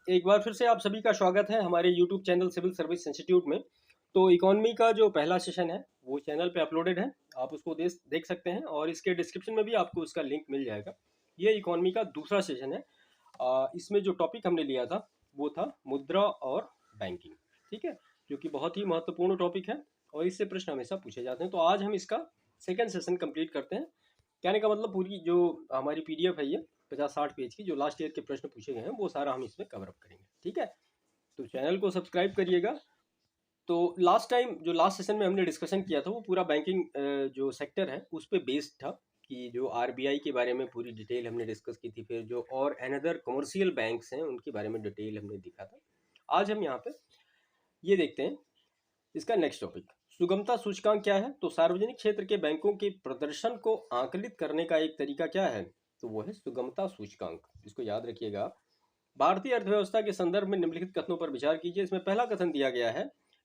एक बार फिर से आप सभी का स्वागत है हमारे YouTube channel civil service institute में। तो इकोनॉमी का जो पहला सेशन है वो चैनल पे अपलोडेड है, आप उसको देख सकते हैं और इसके डिस्क्रिप्शन में भी आपको उसका लिंक मिल जाएगा। ये इकोनॉमी का दूसरा सेशन है। इसमें जो टॉपिक हमने लिया था वो था मुद्रा और बैंकिंग, ठीक है, जो कि बहुत ही महत्वपूर्ण टॉपिक है और इससे प्रश्न हमेशा पूछे जाते हैं। तो आज हम इसका सेकेंड सेशन कंप्लीट करते हैं। कहने का मतलब पूरी जो हमारी पीडीएफ है ये 50-60 पेज की जो लास्ट ईयर के प्रश्न पूछे गए हैं वो सारा हम इसमें कवर अप करेंगे, ठीक है। तो चैनल को सब्सक्राइब करिएगा। तो लास्ट टाइम जो लास्ट सेशन में हमने डिस्कशन किया था वो पूरा बैंकिंग जो सेक्टर है उस पर बेस्ड था कि जो आरबीआई के बारे में पूरी डिटेल हमने डिस्कस की थी, फिर जो और अनदर कमर्शियल बैंक्स हैं उनके बारे में डिटेल हमने दिखा था। आज हम यहाँ पे ये देखते हैं इसका नेक्स्ट टॉपिक। सुगमता सूचकांक क्या है? तो सार्वजनिक क्षेत्र के बैंकों के प्रदर्शन को आंकलित करने का एक तरीका क्या है? तो वो है सुगमता सूचकांक। इसको याद रखिएगा। भारतीय अर्थव्यवस्था के संदर्भ में निम्नलिखित कथनों पर विचार कीजिए। इसमें पहला कथन दिया गया है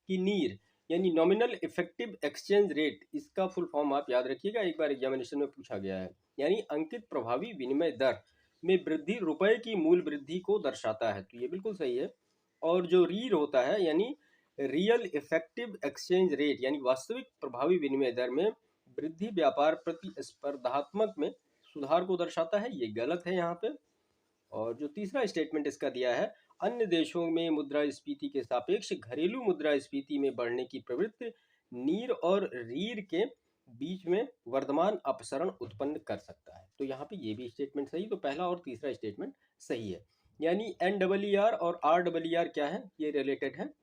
कि नीर यानी नॉमिनल इफेक्टिव एक्सचेंज रेट, इसका फुल फॉर्म आप याद रखिएगा, एक बार एग्जामिनेशन में पूछा गया है। यानी अंकित प्रभावी विनिमय दर में वृद्धि रुपए की मूल वृद्धि को दर्शाता है। तो ये बिल्कुल सही है। और जो रीर होता है यानी रियल इफेक्टिव एक्सचेंज रेट यानी वास्तविक प्रभावी विनिमय दर में वृद्धि व्यापार प्रतिस्पर्धात्मक में सुधार को दर्शाता है। ये गलत है यहाँ पे। और जो तीसरा स्टेटमेंट इसका दिया है, अन्य देशों में मुद्रास्फीति के सापेक्ष घरेलू मुद्रास्फीति में बढ़ने की प्रवृत्ति नीर और रीर के बीच में वर्तमान अपसरण उत्पन्न कर सकता है। तो यहाँ पे ये भी स्टेटमेंट सही। तो पहला और तीसरा स्टेटमेंट सही है। यानी NER और RER क्या है? ये रिलेटेड है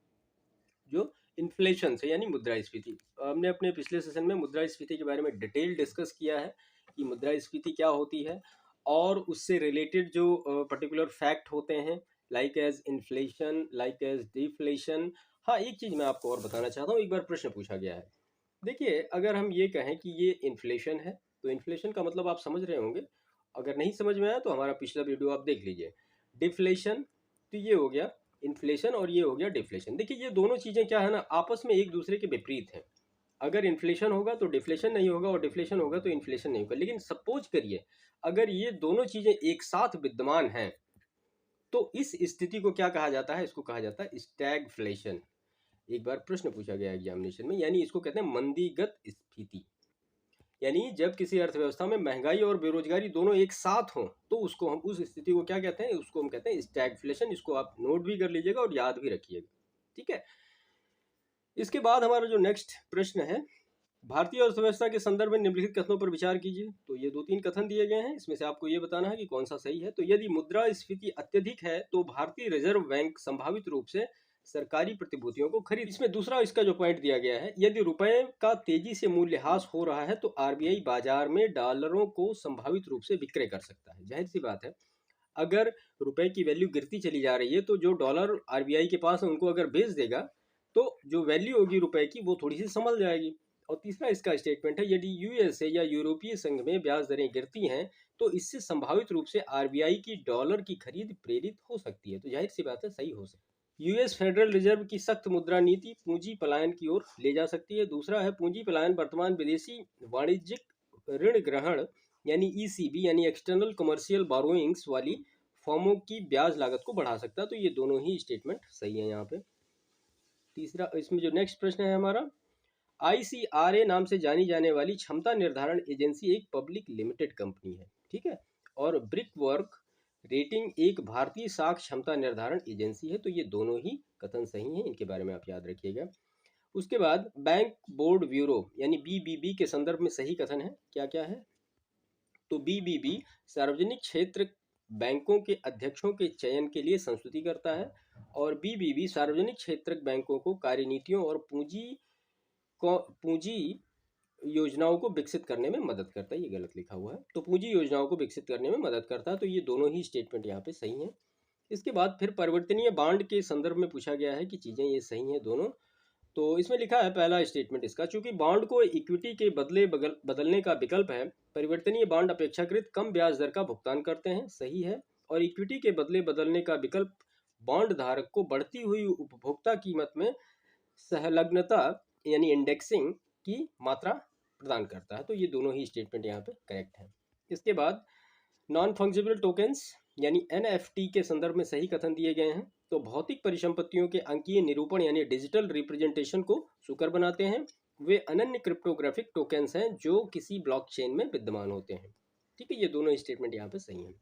जो इन्फ्लेशन से यानी मुद्रास्फीति। हमने अपने पिछले सेशन में मुद्रास्फीति के बारे में डिटेल डिस्कस किया है कि मुद्रास्फीति क्या होती है और उससे रिलेटेड जो पर्टिकुलर फैक्ट होते हैं, like as inflation, like as deflation. हाँ, एक चीज़ मैं आपको और बताना चाहता हूँ। एक बार प्रश्न पूछा गया है, देखिए, अगर हम ये कहें कि ये इन्फ्लेशन है तो इन्फ्लेशन का मतलब आप समझ रहे होंगे। अगर नहीं समझ में आया तो हमारा पिछला वीडियो आप देख लीजिए। डिफ्लेशन, तो ये हो गया इन्फ्लेशन और ये हो गया डिफ्लेशन। देखिए, ये दोनों चीज़ें क्या है ना, आपस में एक दूसरे के विपरीत हैं। अगर इन्फ्लेशन होगा तो डिफ्लेशन नहीं होगा और डिफ्लेशन होगा तो इन्फ्लेशन नहीं होगा। लेकिन सपोज करिए अगर ये दोनों चीज़ें एक साथ विद्यमान हैं तो इस स्थिति को क्या कहा जाता है? इसको कहा जाता है स्टैगफ्लेशन। एक बार प्रश्न पूछा गया एग्जामिनेशन में, यानी इसको कहते हैं मंदीगत स्थिति। यानी जब किसी अर्थव्यवस्था में महंगाई और बेरोजगारी दोनों एक साथ हों तो उसको हम उस स्थिति को क्या कहते हैं? उसको हम कहते हैं स्टैगफ्लेशन। इसको आप नोट भी कर लीजिएगा और याद भी रखिएगा, ठीक है। इसके बाद हमारा जो नेक्स्ट प्रश्न है, भारतीय अर्थव्यवस्था के संदर्भ में निम्नलिखित कथनों पर विचार कीजिए। तो ये 2-3 कथन दिए गए हैं, इसमें से आपको ये बताना है कि कौन सा सही है। तो यदि मुद्रास्फीति अत्यधिक है तो भारतीय रिजर्व बैंक संभावित रूप से सरकारी प्रतिभूतियों को खरीद। इसमें दूसरा इसका जो पॉइंट दिया गया है, यदि रुपए का तेजी से मूल्यह्रास हो रहा है तो आरबीआई बाजार में डॉलरों को संभावित रूप से विक्रय कर सकता है। जाहिर सी बात है, अगर रुपए की वैल्यू गिरती चली जा रही है तो जो डॉलर आरबीआई के पास है उनको अगर बेच देगा तो जो वैल्यू होगी रुपए की वो थोड़ी सी संभल जाएगी। और तीसरा इसका स्टेटमेंट है, यदि यूएसए या यूरोपीय संघ में ब्याज दरें गिरती हैं तो इससे संभावित रूप से आरबीआई की डॉलर की खरीद प्रेरित हो सकती है। तो जाहिर सी बात है सही हो सकती है। यूएस फेडरल रिजर्व की सख्त मुद्रा नीति पूंजी पलायन की ओर ले जा सकती है। दूसरा है पूंजी पलायन वर्तमान विदेशी वाणिज्यिक ऋण ग्रहण यानी ईसीबी यानी एक्सटर्नल कमर्शियल बोरोइंग्स वाली फर्मों की ब्याज लागत को बढ़ा सकता है। तो ये दोनों ही स्टेटमेंट सही है यहाँ पे। तीसरा इसमें जो नेक्स्ट प्रश्न है हमारा, आईसीआरए नाम से जानी जाने वाली क्षमता निर्धारण एजेंसी एक पब्लिक लिमिटेड कंपनी है, ठीक है। और ब्रिकवर्क रेटिंग एक भारतीय साख क्षमता निर्धारण एजेंसी है। तो ये दोनों ही कथन सही हैं, इनके बारे में आप याद रखिएगा। उसके बाद बैंक बोर्ड ब्यूरो यानी बीबीबी के संदर्भ में सही कथन है क्या क्या है? तो बीबीबी सार्वजनिक क्षेत्र बैंकों के अध्यक्षों के चयन के लिए संस्तुति करता है और बीबीबी सार्वजनिक क्षेत्र बैंकों को कार्यनीतियों और पूंजी योजनाओं को विकसित करने में मदद करता है। ये गलत लिखा हुआ है। तो पूंजी योजनाओं को विकसित करने में मदद करता है। तो ये दोनों ही स्टेटमेंट यहाँ पे सही हैं। इसके बाद फिर परिवर्तनीय बांड के संदर्भ में पूछा गया है कि चीज़ें ये सही हैं दोनों। तो इसमें लिखा है पहला स्टेटमेंट इसका, चूंकि बॉन्ड को इक्विटी के बदले बदलने का विकल्प है, परिवर्तनीय बॉन्ड अपेक्षाकृत कम ब्याज दर का भुगतान करते हैं। सही है। और इक्विटी के बदले बदलने का विकल्प बॉन्ड धारक को बढ़ती हुई उपभोक्ता कीमत में सहलग्नता यानी इंडेक्सिंग की मात्रा प्रदान करता है। तो ये दोनों ही स्टेटमेंट यहाँ पे करेक्ट है। इसके बाद नॉन फंक्जिबल टोकन्स यानी NFT के संदर्भ में सही कथन दिए गए हैं। तो भौतिक परिसंपत्तियों के अंकीय निरूपण यानी डिजिटल रिप्रेजेंटेशन को सुकर बनाते हैं। वे अनन्य क्रिप्टोग्राफिक टोकन्स हैं जो किसी ब्लॉकचेन में विद्यमान होते हैं। ठीक है, ये दोनों स्टेटमेंट यहाँ पे सही हैं।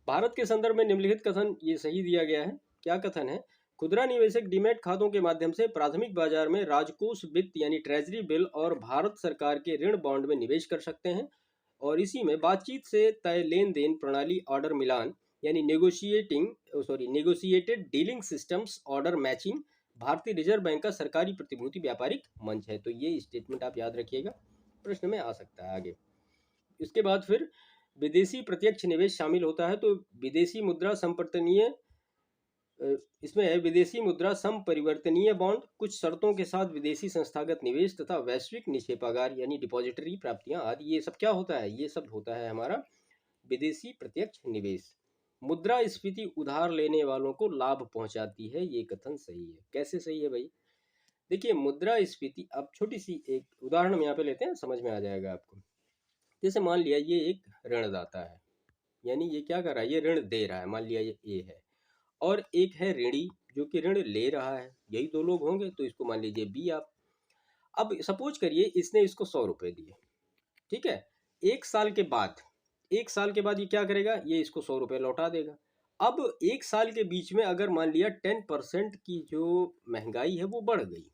भारत के संदर्भ में निम्नलिखित कथन ये सही दिया गया है। क्या कथन है? खुदरा निवेशक डीमैट खातों के माध्यम से प्राथमिक बाजार में राजकोष वित्त यानी ट्रेजरी बिल और भारत सरकार के ऋण बॉन्ड में निवेश कर सकते हैं और इसी में बातचीत से तय लेन देन प्रणाली ऑर्डर मिलान यानी negotiated dealing systems order matching भारतीय रिजर्व बैंक का सरकारी प्रतिभूति व्यापारिक मंच है। तो ये स्टेटमेंट आप याद रखिएगा, प्रश्न में आ सकता है आगे। इसके बाद फिर विदेशी प्रत्यक्ष निवेश शामिल होता है। तो विदेशी मुद्रा संपर्तनीय इसमें है विदेशी मुद्रा संपरिवर्तनीय बॉन्ड, कुछ शर्तों के साथ विदेशी संस्थागत निवेश तथा वैश्विक निक्षेपागार यानी डिपॉजिटरी प्राप्तियां आदि। ये सब क्या होता है? ये सब होता है हमारा विदेशी प्रत्यक्ष निवेश। मुद्रास्फीति उधार लेने वालों को लाभ पहुंचाती है, ये कथन सही है। कैसे सही है भाई? देखिए मुद्रास्फीति, अब छोटी सी एक उदाहरण हम यहाँ पे लेते हैं, समझ में आ जाएगा आपको। जैसे मान लिया ये एक ऋणदाता है, यानी ये क्या कर रहा है? ये ऋण दे रहा है। मान लिया ये ए है और एक है ऋणी जो कि ऋण ले रहा है, यही दो लोग होंगे, तो इसको मान लीजिए बी आप। अब सपोज करिए इसने इसको 100 रुपये दिए, ठीक है। एक साल के बाद ये क्या करेगा? ये इसको 100 रुपये लौटा देगा। अब एक साल के बीच में अगर मान लिया 10% की जो महंगाई है वो बढ़ गई,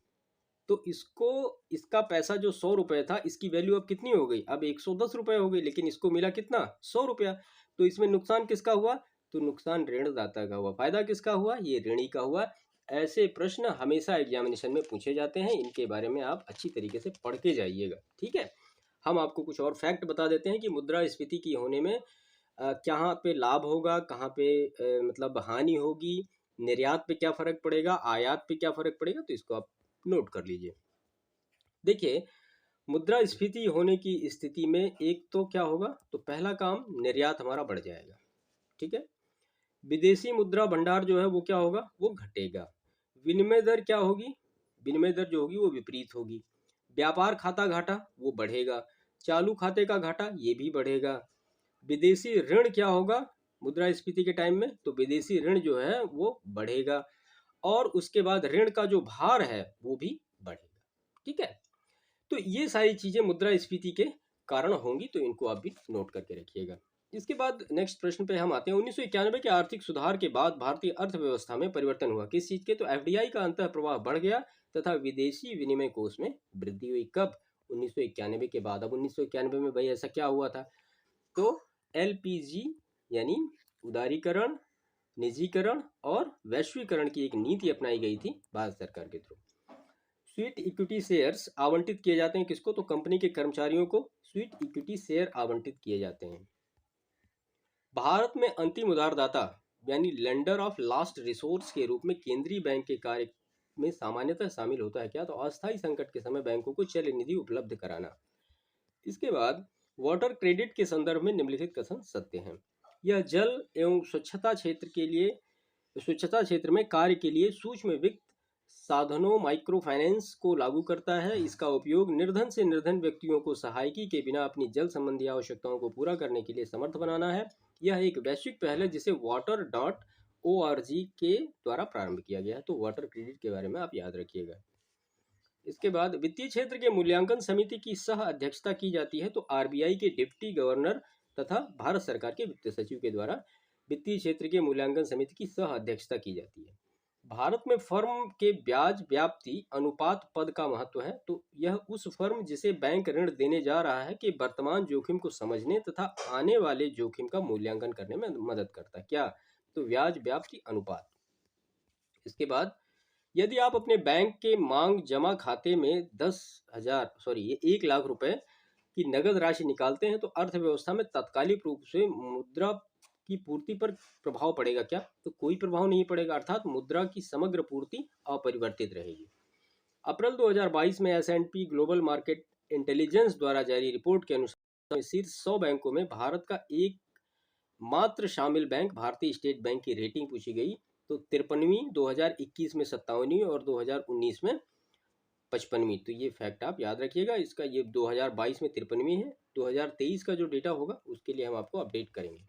तो इसको इसका पैसा जो 100 रुपये था इसकी वैल्यू अब कितनी हो गई? अब 110 रुपये हो गई, लेकिन इसको मिला कितना? 100 रुपया। तो इसमें नुकसान किसका हुआ? तो नुकसान ऋणदाता का हुआ, फायदा किसका हुआ? ये ऋणी का हुआ। ऐसे प्रश्न हमेशा एग्जामिनेशन में पूछे जाते हैं, इनके बारे में आप अच्छी तरीके से पढ़ के जाइएगा, ठीक है। हम आपको कुछ और फैक्ट बता देते हैं कि मुद्रास्फीति की होने में कहाँ पे लाभ होगा, कहाँ पे मतलब हानि होगी, निर्यात पे क्या फर्क पड़ेगा, आयात पे क्या फर्क पड़ेगा। तो इसको आप नोट कर लीजिए। देखिए मुद्रास्फीति होने की स्थिति में एक तो क्या होगा? तो पहला काम, निर्यात हमारा बढ़ जाएगा, ठीक है। विदेशी मुद्रा भंडार जो है वो क्या होगा? वो घटेगा। विनिमय दर क्या होगी? विनिमय दर जो होगी वो विपरीत होगी। व्यापार खाता घाटा वो बढ़ेगा। चालू खाते का घाटा ये भी बढ़ेगा। विदेशी ऋण क्या होगा मुद्रास्फीति के टाइम में? तो विदेशी ऋण जो है वो बढ़ेगा और उसके बाद ऋण का जो भार है वो भी बढ़ेगा, ठीक है। तो ये सारी चीजें मुद्रास्फीति के कारण होंगी, तो इनको आप भी नोट करके रखिएगा। इसके बाद नेक्स्ट प्रश्न पे हम आते हैं। 1991 के आर्थिक सुधार के बाद भारतीय अर्थव्यवस्था में परिवर्तन हुआ, किस चीज के? तो एफडीआई का अंतः प्रवाह बढ़ गया तथा विदेशी विनिमय कोष में वृद्धि हुई। कब? 1991 के बाद। अब 1991 में भाई ऐसा क्या हुआ था? तो एलपीजी यानी उदारीकरण, निजीकरण और वैश्वीकरण की एक नीति अपनाई गई थी भारत सरकार के थ्रू। स्वीट इक्विटी शेयर्स आवंटित किए जाते हैं किसको? तो कंपनी के कर्मचारियों को स्वीट इक्विटी शेयर आवंटित किए जाते हैं। भारत में अंतिम उधारदाता यानी लेंडर ऑफ लास्ट रिसोर्स के रूप में केंद्रीय बैंक के कार्य में सामान्यतः शामिल होता है क्या? तो अस्थायी संकट के समय बैंकों को चल निधि उपलब्ध कराना। इसके बाद वाटर क्रेडिट के संदर्भ में निम्नलिखित कथन सत्य हैं। यह जल एवं स्वच्छता क्षेत्र में कार्य के लिए सूक्ष्म वित्त साधनों माइक्रो फाइनेंस को लागू करता है। इसका उपयोग निर्धन से निर्धन व्यक्तियों को सहायकी के बिना अपनी जल संबंधी आवश्यकताओं को पूरा करने के लिए समर्थ बनाना है। यह एक वैश्विक पहल है जिसे water.org के द्वारा प्रारंभ किया गया है। तो वाटर क्रेडिट के बारे में आप याद रखिएगा। इसके बाद वित्तीय क्षेत्र के मूल्यांकन समिति की सह अध्यक्षता की जाती है। तो आरबीआई के डिप्टी गवर्नर तथा भारत सरकार के वित्त सचिव के द्वारा वित्तीय क्षेत्र के मूल्यांकन समिति की सह अध्यक्षता की जाती है। भारत में फर्म के ब्याज व्याप्ति अनुपात पद का महत्व है। तो यह उस फर्म जिसे बैंक ऋण देने जा रहा है कि वर्तमान जोखिम को समझने तथा आने वाले जोखिम का मूल्यांकन करने में मदद करता है। क्या? तो ब्याज व्याप्ति अनुपात। इसके बाद यदि आप अपने बैंक के मांग जमा खाते में 1 लाख रुपए की नगद राशि निकालते हैं तो अर्थव्यवस्था में तात्कालिक रूप से मुद्रा की पूर्ति पर प्रभाव पड़ेगा क्या? तो कोई प्रभाव नहीं पड़ेगा, अर्थात मुद्रा की समग्र पूर्ति अपरिवर्तित रहेगी। अप्रैल 2022 में S&P ग्लोबल मार्केट इंटेलिजेंस द्वारा जारी रिपोर्ट के अनुसार शीर्ष 100 बैंकों में भारत का एक मात्र शामिल बैंक भारतीय स्टेट बैंक की रेटिंग पूछी गई। तो 53वीं, 2021 में 57वीं और 2019 में 55वीं। तो ये फैक्ट आप याद रखिएगा। इसका ये 2022 में 53वीं है, 2023 का जो डेटा होगा उसके लिए हम आपको अपडेट करेंगे।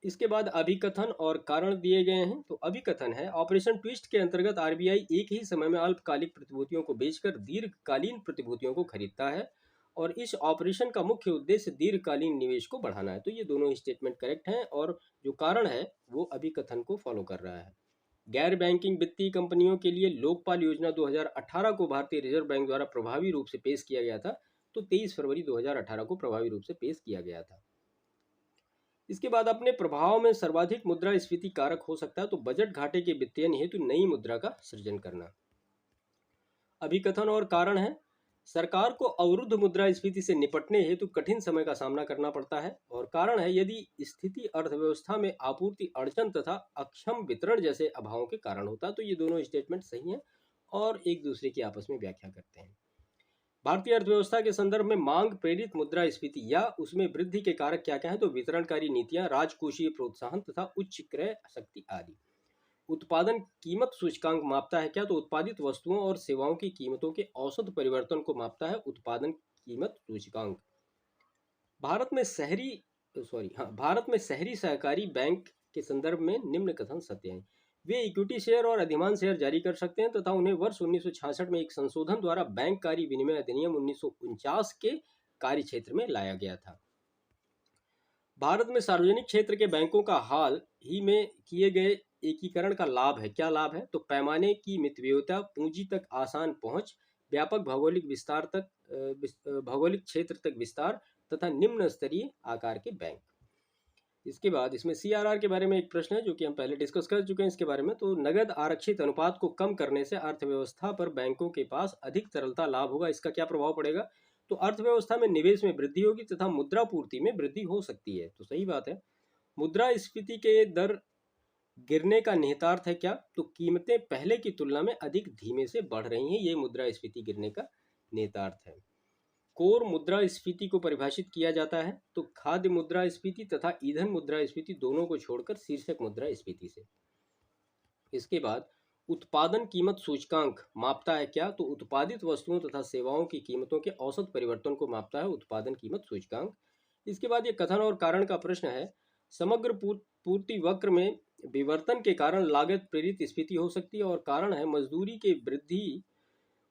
इसके बाद अभिकथन और कारण दिए गए हैं। तो अभिकथन है, ऑपरेशन ट्विस्ट के अंतर्गत आरबीआई एक ही समय में अल्पकालिक प्रतिभूतियों को बेचकर दीर्घकालीन प्रतिभूतियों को खरीदता है और इस ऑपरेशन का मुख्य उद्देश्य दीर्घकालीन निवेश को बढ़ाना है। तो ये दोनों ही स्टेटमेंट करेक्ट हैं और जो कारण है वो अभिकथन को फॉलो कर रहा है। गैर बैंकिंग वित्तीय कंपनियों के लिए लोकपाल योजना 2018 को भारतीय रिजर्व बैंक द्वारा प्रभावी रूप से पेश किया गया था। तो 23 फरवरी 2018 को प्रभावी रूप से पेश किया गया था। इसके बाद अपने प्रभाव में सर्वाधिक मुद्रास्फीति कारक हो सकता है। तो बजट घाटे के वित्तीयन हेतु नई मुद्रा का सृजन करना। अभिकथन और कारण है, सरकार को अवरुद्ध मुद्रास्फीति से निपटने हेतु कठिन समय का सामना करना पड़ता है। और कारण है, यदि स्थिति अर्थव्यवस्था में आपूर्ति अड़चन तथा अक्षम वितरण जैसे अभावों के कारण होता है। तो ये दोनों स्टेटमेंट सही हैं और एक दूसरे की आपस में व्याख्या करते हैं। भारतीय अर्थव्यवस्था के संदर्भ में मांग प्रेरित मुद्रास्फीति या उसमें वृद्धि के कारक क्या क्या है? तो वितरणकारी नीतियां, राजकोषीय प्रोत्साहन तथा उच्च क्रय शक्ति आदि। उत्पादन कीमत सूचकांक मापता है क्या? तो उत्पादित वस्तुओं और सेवाओं की कीमतों के औसत परिवर्तन को मापता है उत्पादन कीमत सूचकांक। भारत में शहरी सहकारी बैंक के संदर्भ में निम्न कथन सत्य हैं। वे इक्विटी शेयर और अधिमान शेयर जारी कर सकते हैं तथा उन्हें वर्ष 1966 में एक संशोधन द्वारा बैंककारी विनिमय अधिनियम 1949 के कार्य क्षेत्र में लाया गया था। भारत में सार्वजनिक क्षेत्र के बैंकों का हाल ही में किए गए एकीकरण का लाभ है। क्या लाभ है? तो पैमाने की मितव्ययिता, पूंजी तक आसान पहुंच, व्यापक भौगोलिक क्षेत्र तक विस्तार तथा निम्न स्तरीय आकार के बैंक। इसके बाद इसमें सीआरआर के बारे में एक प्रश्न है जो कि हम पहले डिस्कस कर चुके हैं इसके बारे में। तो नगद आरक्षित अनुपात को कम करने से अर्थव्यवस्था पर बैंकों के पास अधिक तरलता लाभ होगा। इसका क्या प्रभाव पड़ेगा? तो अर्थव्यवस्था में निवेश में वृद्धि होगी तथा मुद्रा पूर्ति में वृद्धि हो सकती है। तो सही बात है। मुद्रास्फीति के दर गिरने का निहितार्थ है क्या? तो कीमतें पहले की तुलना में अधिक धीमे से बढ़ रही हैं, ये मुद्रास्फीति गिरने का निहितार्थ है। कोर मुद्रास्फीति को परिभाषित किया जाता है तो खाद्य मुद्रास्फीति तथा ईंधन मुद्रास्फीति दोनों को छोड़कर शीर्षक मुद्रास्फीति से। इसके बाद उत्पादन कीमत सूचकांक मापता है क्या? तो उत्पादित वस्तुओं तथा सेवाओं की कीमतों के औसत परिवर्तन को मापता है उत्पादन कीमत सूचकांक। इसके बाद ये कथन और कारण का प्रश्न है, समग्र पूर्ति वक्र में विवर्तन के कारण लागत प्रेरित स्फीति हो सकती है। और कारण है,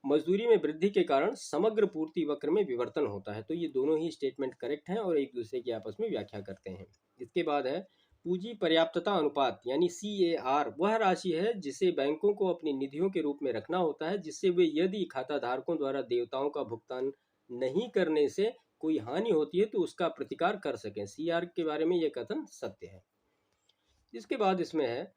मजदूरी में वृद्धि के कारण समग्र पूर्ति वक्र में विवर्तन होता है। तो ये दोनों ही स्टेटमेंट करेक्ट हैं और एक दूसरे की आपस में व्याख्या करते हैं। इसके बाद है पूंजी पर्याप्तता अनुपात यानी CAR, वह राशि है जिसे बैंकों को अपनी निधियों के रूप में रखना होता है, जिससे वे यदि खाताधारकों द्वारा देयताओं का भुगतान नहीं करने से कोई हानि होती है तो उसका प्रतिकार कर सकें। CR के बारे में यह कथन सत्य है। इसके बाद इसमें है,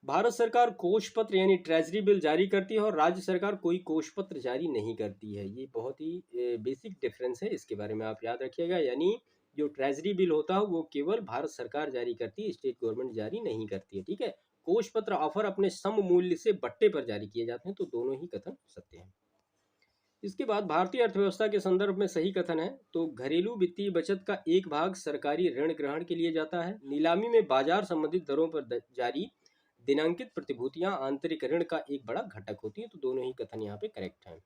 भारत सरकार कोष पत्र यानी ट्रेजरी बिल जारी करती है और राज्य सरकार कोई कोष पत्र जारी नहीं करती है। ये बहुत ही बेसिक डिफरेंस है, इसके बारे में आप याद रखिएगा। यानी जो ट्रेजरी बिल होता है वो केवल भारत सरकार जारी करती है, स्टेट गवर्नमेंट जारी नहीं करती है। ठीक है। कोष पत्र ऑफर अपने सम मूल्य से बट्टे पर जारी किए जाते हैं। तो दोनों ही कथन सत्य हैं। इसके बाद भारतीय अर्थव्यवस्था के संदर्भ में सही कथन है, तो घरेलू वित्तीय बचत का एक भाग सरकारी ऋण ग्रहण के लिए जाता है। नीलामी में बाजार संबंधित दरों पर जारी दिनांकित प्रतिभूतियां आंतरिक ऋण का एक बड़ा घटक होती हैं। तो दोनों ही कथन यहाँ पे करेक्ट हैं।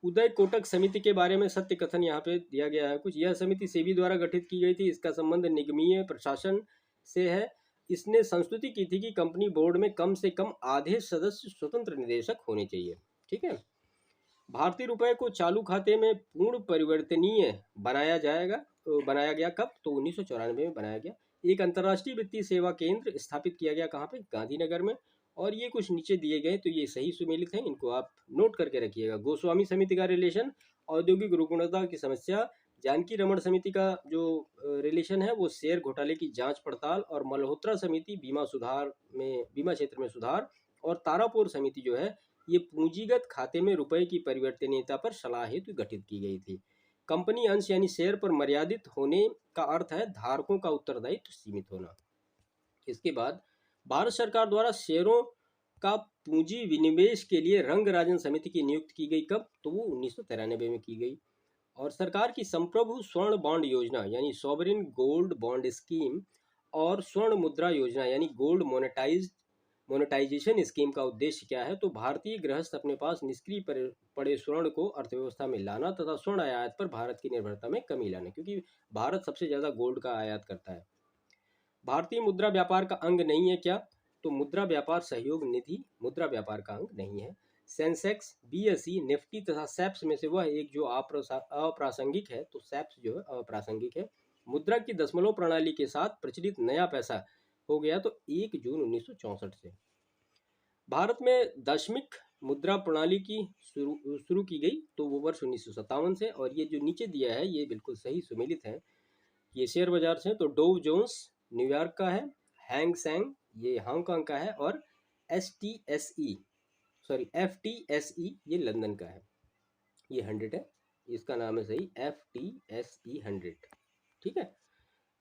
उदय कोटक समिति के बारे में सत्य कथन यहाँ पे दिया गया है कुछ। यह समिति सेबी द्वारा गठित की गई थी। इसका संबंध निगमीय प्रशासन से है। इसने संस्तुति की थी कि कंपनी बोर्ड में कम से कम आधे सदस्य स्वतंत्र निदेशक होने चाहिए। ठीक है। भारतीय रुपए को चालू खाते में पूर्ण परिवर्तनीय बनाया गया कब? तो 1994 में बनाया गया। एक अंतर्राष्ट्रीय वित्तीय सेवा केंद्र स्थापित किया गया कहाँ पे? गांधीनगर में। और ये कुछ नीचे दिए गए तो ये सही सुमेलित हैं, इनको आप नोट करके रखिएगा। गोस्वामी समिति का रिलेशन औद्योगिक रुग्णता की समस्या, जानकी रमन समिति का जो रिलेशन है वो शेयर घोटाले की जांच पड़ताल, और मल्होत्रा समिति बीमा क्षेत्र में सुधार, और तारापुर समिति जो है ये पूंजीगत खाते में रुपए की परिवर्तनीयता पर सलाह हेतु गठित की गई थी। कंपनी अंश यानी शेयर पर मर्यादित होने का अर्थ है धारकों का उत्तरदायित्व सीमित होना। इसके बाद भारत सरकार द्वारा शेयरों का पूंजी विनिवेश के लिए रंगराजन समिति की नियुक्ति की गई कब? तो वो 1993 में की गई। और सरकार की संप्रभु स्वर्ण बॉन्ड योजना यानी सॉवरिन गोल्ड बॉन्ड स्कीम और स्वर्ण मुद्रा योजना यानी गोल्ड मोनेटाइजेशन स्कीम का उद्देश्य क्या है? तो भारतीय गृहस्थ अपने पास निष्क्रिय पड़े स्वर्ण को अर्थव्यवस्था में लाना तथा स्वर्ण आयात पर भारत की निर्भरता में कमी लाना, क्योंकि भारत सबसे ज्यादा गोल्ड का आयात करता है। भारतीय मुद्रा व्यापार का अंग नहीं है क्या? तो मुद्रा व्यापार सहयोग निधि मुद्रा व्यापार का अंग नहीं है। सेंसेक्स, बीएसई, निफ्टी तथा सेप्स में से वह एक जो अप्रासंगिक है, तो सेप्स जो है अप्रासंगिक है। मुद्रा की दशमलव प्रणाली के साथ प्रचलित नया पैसा हो गया तो 1 जून 1964 से। भारत में दशमिक मुद्रा प्रणाली की शुरू की गई तो वो वर्ष 1957 से। और ये जो नीचे दिया है ये बिल्कुल सही सुमेलित है। ये शेयर बाजार से, तो डोव जोन्स न्यूयॉर्क का है, हैंग सेंग ये हांगकांग का है, और FTSE ये लंदन का है। ये 100 है, इसका नाम है सही FTSE 100। ठीक है।